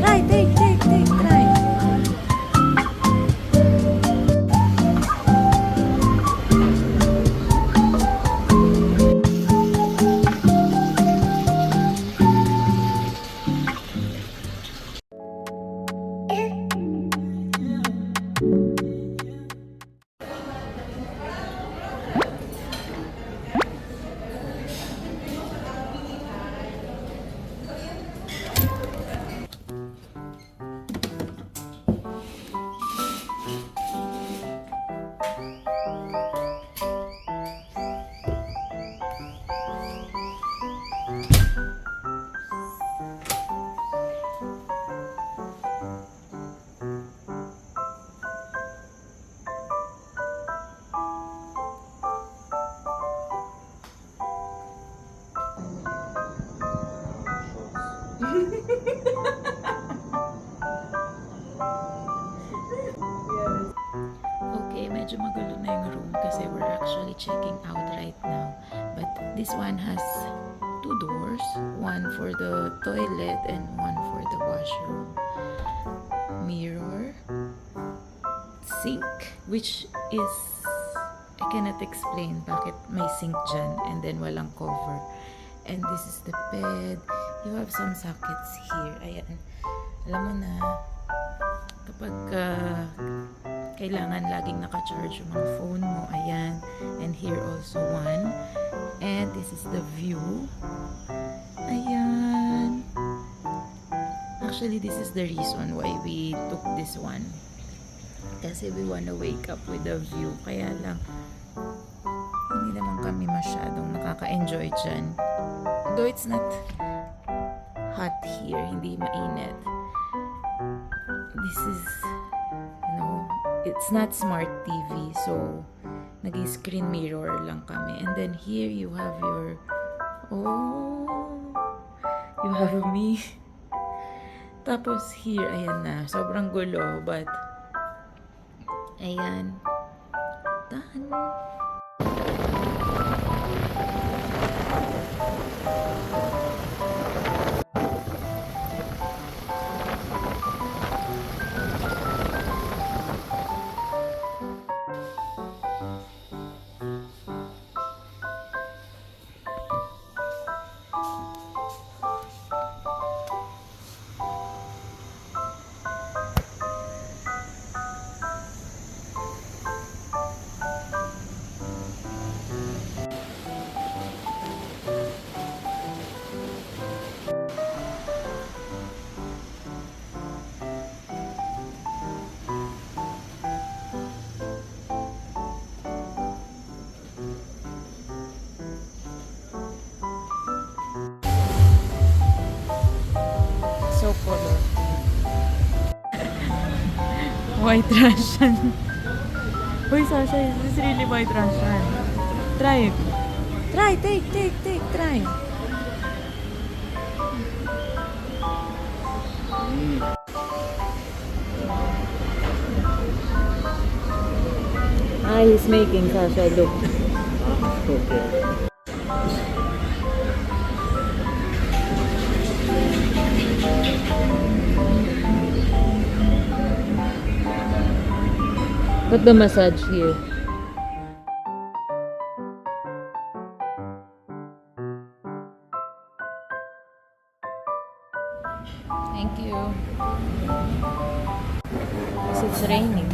Try, take, try. Okay, medyo magulo na yung room kasi we're actually checking out right now. But this one has two doors, one for the toilet and one for the washroom. Mirror, sink, which is, I cannot explain bakit may sink dyan and then walang cover. And this is the bed. You have some sockets here. Ayan. Alam mo na, kapag kailangan laging naka-charge yung mga phone mo. Ayan. And here also one. And this is the view. Ayan. Actually, this is the reason why we took this one. Kasi we wanna wake up with the view. Kaya lang, hindi naman kami masyadong nakaka-enjoy dyan. Though it's not hot here, hindi mainit. This is, you know, it's not smart TV, so nag-screen mirror lang kami. And then here you have your, you have me. Tapos here, ayan na, sobrang gulo, but ayan, done. So color. White Russian. Uy, Sasha, this is really white Russian. Try it. Try, take, try. Ah, he's making, Sasha, look. Okay. Put the massage here. Thank you. Because it's raining.